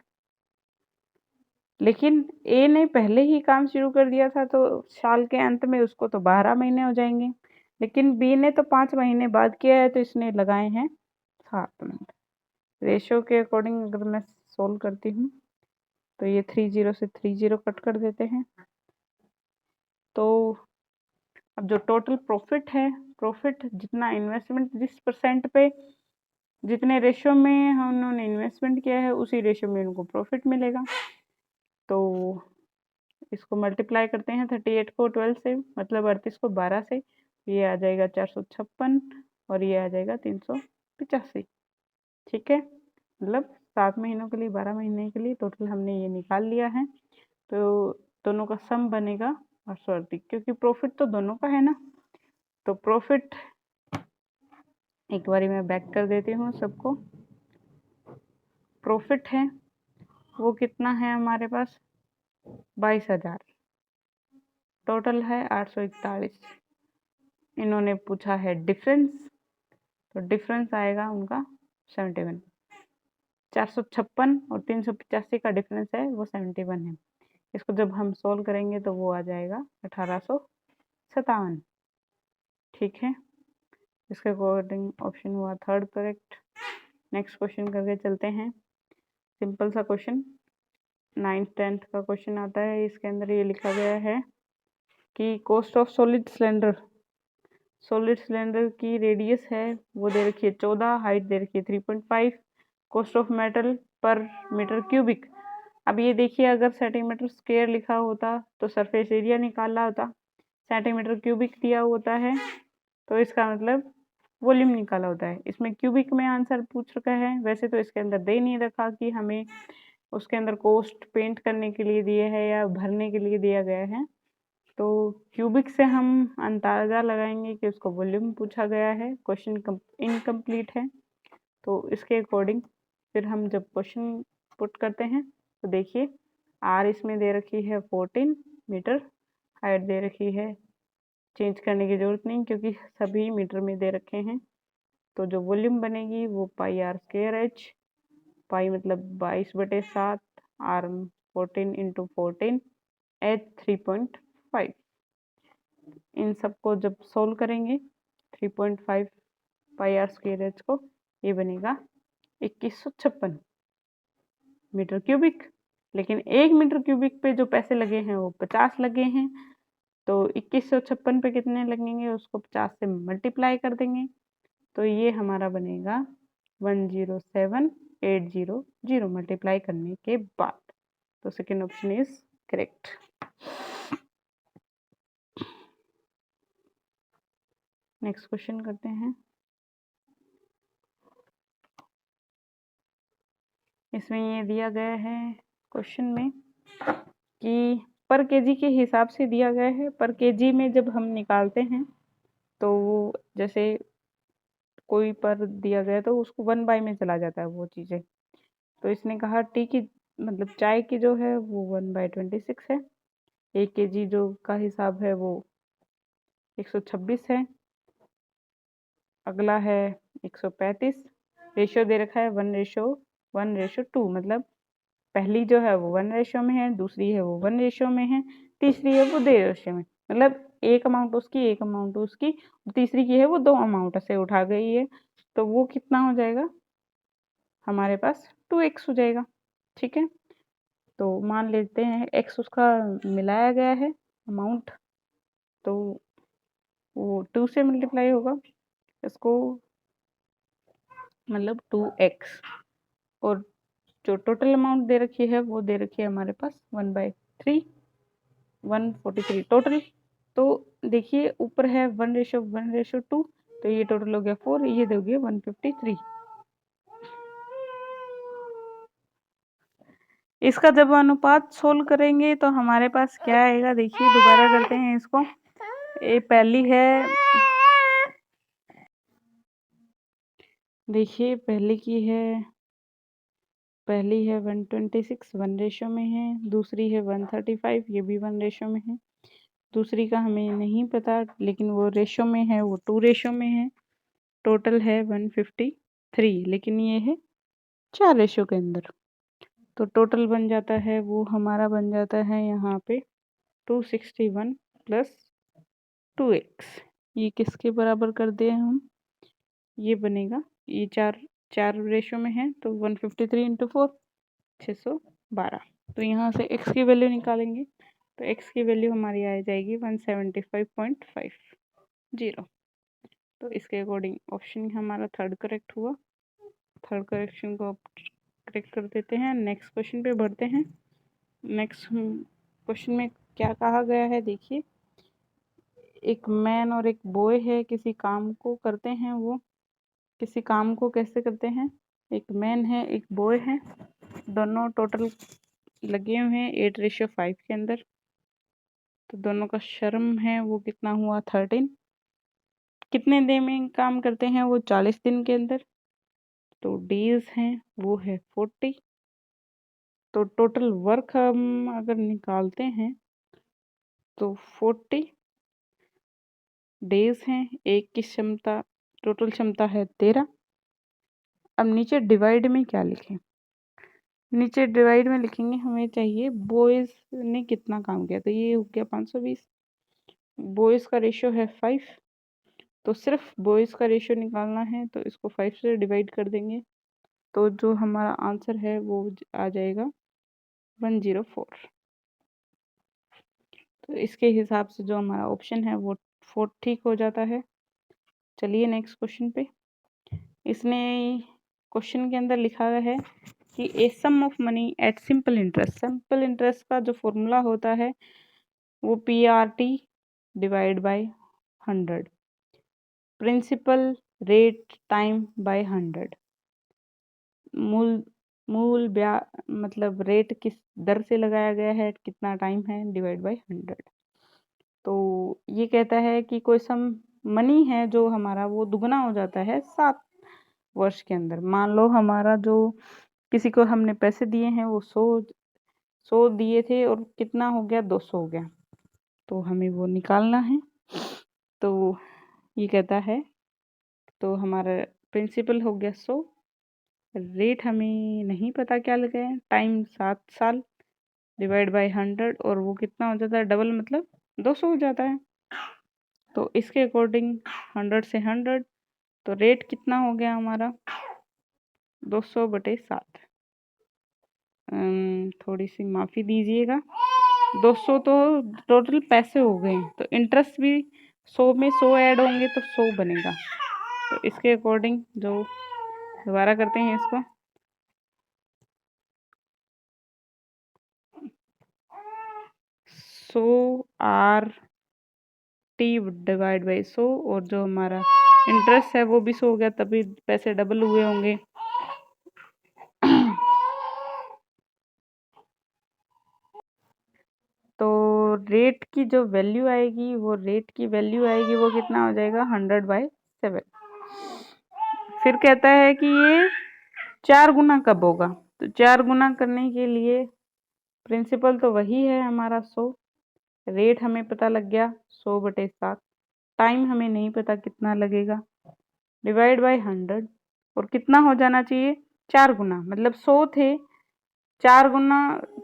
लेकिन ए ने पहले ही काम शुरू कर दिया था तो साल के अंत में उसको तो 12 महीने हो जाएंगे, लेकिन बी ने तो 5 महीने बाद किया है तो इसने लगाए हैं 7 महीने। रेशो के अकॉर्डिंग अगर मैं सोल्व करती हूँ तो ये 30 से 30 कट कर देते हैं। तो अब जो टोटल प्रॉफिट है, प्रॉफिट जितना इन्वेस्टमेंट, जिस परसेंट पे जितने रेशो में हम उन्होंने इन्वेस्टमेंट किया है उसी रेशो में उनको प्रॉफिट मिलेगा। तो इसको मल्टीप्लाई करते हैं 38 को 12 से, मतलब 38 को 12 से, ये आ जाएगा 456 और ये आ जाएगा 385। ठीक है, मतलब 7 महीनों के लिए 12 महीने के लिए टोटल हमने ये निकाल लिया है। तो दोनों का सम बनेगा 838, क्योंकि प्रॉफिट तो दोनों का है ना। तो प्रॉफिट एक बारी मैं बैक कर देती हूँ सबको। प्रॉफिट है वो कितना है हमारे पास 22,000, टोटल है 841। इन्होंने पूछा है डिफरेंस, तो डिफरेंस आएगा उनका 71। 456 और 385 का डिफरेंस है वो 71 है। इसको जब हम सोल्व करेंगे तो वो आ जाएगा 1857। ठीक है, इसके अकॉर्डिंग ऑप्शन हुआ थर्ड करेक्ट। नेक्स्ट क्वेश्चन करके चलते हैं। सिंपल सा क्वेश्चन 9th 10th का क्वेश्चन आता है। इसके अंदर ये लिखा गया है कि कॉस्ट ऑफ सॉलिड सिलेंडर की रेडियस है वो दे रखी है 14, हाइट दे रखी है 3.5, कॉस्ट ऑफ मेटल पर मीटर क्यूबिक। अब ये देखिए, अगर सेंटीमीटर स्क्वायर लिखा होता तो सरफेस एरिया निकालना होता, सेंटीमीटर क्यूबिक दिया होता है तो इसका मतलब वॉल्यूम निकाला होता है। इसमें क्यूबिक में आंसर पूछ रखा है, वैसे तो इसके अंदर दे नहीं रखा कि हमें उसके अंदर कॉस्ट पेंट करने के लिए दिए है या भरने के लिए दिया गया है। तो क्यूबिक से हम अंदाज़ा लगाएंगे कि उसको वॉल्यूम पूछा गया है, क्वेश्चन इनकम्प्लीट है। तो इसके अकॉर्डिंग फिर हम जब क्वेश्चन पुट करते हैं तो देखिए, आर इसमें दे रखी है 14 मीटर, हाइट दे रखी है, चेंज करने की ज़रूरत नहीं क्योंकि सभी मीटर में दे रखे हैं। तो जो वॉल्यूम बनेगी वो पाई आर स्क्वायर एच, पाई मतलब 22/7, आर 14 × 14, एच 3.5। इन सबको जब सोल्व करेंगे 3.5 पाई आर स्क्वायर एच को, ये बनेगा 2156 मीटर क्यूबिक। लेकिन 1 मीटर क्यूबिक पे जो पैसे लगे हैं वो 50 लगे हैं, तो 2156 पे कितने लगेंगे उसको 50 से मल्टीप्लाई कर देंगे, तो ये हमारा बनेगा 107,800 मल्टीप्लाई करने के बाद। तो second option is correct. Next question करते हैं। इसमें ये दिया गया है क्वेश्चन में कि पर केजी के हिसाब से दिया गया है। पर केजी में जब हम निकालते हैं तो वो जैसे कोई पर दिया गया तो उसको 1/, में चला जाता है वो चीज़ें। तो इसने कहा टी की मतलब चाय की जो है वो 1/26 है, 1 केजी जो का हिसाब है वो 126 है, अगला है 135। रेशियो दे रखा है 1:1:2, मतलब पहली जो है वो 1 रेशियो में है, दूसरी है वो 1 रेशियो में है, तीसरी है वो 2 रेशियो में, मतलब एक अमाउंट उसकी एक अमाउंट उसकी, तीसरी की है वो 2 अमाउंट से उठा गई है, तो वो कितना हो जाएगा हमारे पास 2x हो जाएगा। ठीक है, तो मान लेते हैं x उसका मिलाया गया है अमाउंट, तो वो 2 से मल्टीप्लाई होगा इसको, मतलब 2x, और जो टोटल अमाउंट दे रखी है वो दे रखी है हमारे पास 1/3, 143 टोटल। तो देखिए ऊपर है 1:1:2, तो ये टोटल हो गया 4, ये दोगे 153। इसका जब अनुपात सोल्व करेंगे तो हमारे पास क्या आएगा, देखिए दोबारा करते हैं इसको। ये पहली है, देखिए पहली है 126, 1 रेशियो में है, दूसरी है 135, ये भी 1 रेशियो में है, दूसरी का हमें नहीं पता लेकिन वो रेशियो में है, वो 2 रेशियो में है, टोटल है 153, लेकिन ये है 4 रेशियो के अंदर, तो टोटल बन जाता है वो हमारा बन जाता है यहाँ पे 261 + 2x। ये किसके बराबर कर दिए हम, ये बनेगा, ये चार रेशियो में है तो 153 × 4 612। तो यहाँ से x की वैल्यू निकालेंगे तो x की वैल्यू हमारी आ जाएगी 175.50। तो इसके अकॉर्डिंग ऑप्शन हमारा थर्ड करेक्ट हुआ। थर्ड करेक्शन को करेक्ट कर देते हैं। नेक्स्ट क्वेश्चन पे बढ़ते हैं। नेक्स्ट क्वेश्चन में क्या कहा गया है, देखिए एक मैन और एक बॉय है, किसी काम को करते हैं, वो किसी काम को कैसे करते हैं, एक मैन है एक बॉय है, दोनों टोटल लगे हुए हैं 8:5 के अंदर, तो दोनों का श्रम है वो कितना हुआ 13। कितने दिन में काम करते हैं वो 40 दिन के अंदर, तो डेज हैं वो है 40। तो टोटल वर्क हम अगर निकालते हैं तो 40 डेज हैं, एक की क्षमता टोटल क्षमता है 13। अब नीचे डिवाइड में क्या लिखें, नीचे डिवाइड में लिखेंगे हमें चाहिए बॉयज़ ने कितना काम किया, तो ये हो गया 520। बॉयज़ का रेशियो है 5, तो सिर्फ बॉयज़ का रेशियो निकालना है तो इसको 5 से डिवाइड कर देंगे, तो जो हमारा आंसर है वो आ जाएगा 104। तो इसके हिसाब से जो हमारा ऑप्शन है वो 4 ठीक हो जाता है। चलिए नेक्स्ट क्वेश्चन पे। इसने क्वेश्चन के अंदर लिखा है कि a sum of money at simple interest. Simple interest का जो फॉर्मूला होता है वो PRT divide by 100, principal rate time by 100, मूल ब्याज मतलब रेट किस दर से लगाया गया है, कितना टाइम है, डिवाइड बाय 100। तो ये कहता है कि कोई सम मनी है जो हमारा वो दुगना हो जाता है 7 वर्ष के अंदर। मान लो हमारा जो किसी को हमने पैसे दिए हैं वो 100 दिए थे और कितना हो गया 200 हो गया, तो हमें वो निकालना है। तो ये कहता है तो हमारा प्रिंसिपल हो गया 100, रेट हमें नहीं पता क्या लगाए, टाइम 7 साल डिवाइड बाय 100, और वो कितना हो जाता है, डबल मतलब 200 हो जाता है। तो इसके अकॉर्डिंग 100 से 100, तो रेट कितना हो गया हमारा 200/7। थोड़ी सी माफ़ी दीजिएगा, 200 तो टोटल पैसे हो गए, तो इंटरेस्ट भी 100 में 100 ऐड होंगे तो 100 बनेगा। तो इसके अकॉर्डिंग जो दोबारा करते हैं इसको, 100 RT डिवाइड बाई 100, और जो हमारा इंटरेस्ट है वो भी 100 हो गया, तभी पैसे डबल हुए होंगे। तो रेट की जो वैल्यू आएगी, वो कितना हो जाएगा 100/7। फिर कहता है कि ये 4 गुना कब होगा, तो 4 गुना करने के लिए प्रिंसिपल तो वही है हमारा 100, रेट हमें पता लग गया 100/7, टाइम हमें नहीं पता कितना लगेगा, डिवाइड बाय 100, और कितना हो जाना चाहिए 4 गुना, मतलब 100 थे, 4 गुना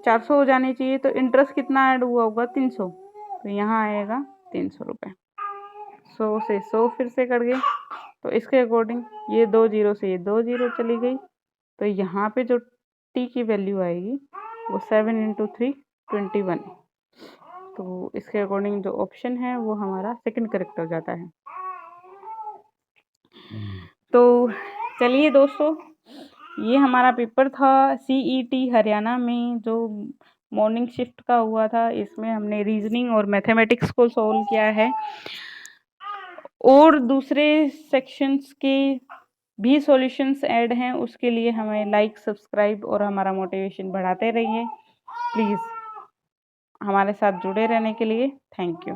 400 हो जाने चाहिए, तो इंटरेस्ट कितना ऐड हुआ होगा 300, तो यहाँ आएगा 300 रुपये। 100 से 100 फिर से कट गए, तो इसके अकॉर्डिंग ये 2 जीरो से ये 2 जीरो चली गई, तो यहाँ पे जो टी की वैल्यू आएगी वो 7 × 3 21। तो इसके अकॉर्डिंग जो ऑप्शन है वो हमारा सेकंड करेक्ट हो जाता है। तो चलिए दोस्तों, ये हमारा पेपर था CET हरियाणा में जो मॉर्निंग शिफ्ट का हुआ था। इसमें हमने रीजनिंग और मैथमेटिक्स को सॉल्व किया है, और दूसरे सेक्शंस के भी सॉल्यूशंस ऐड हैं, उसके लिए हमें लाइक, सब्सक्राइब और हमारा मोटिवेशन बढ़ाते रहिए। प्लीज़ हमारे साथ जुड़े रहने के लिए थैंक यू।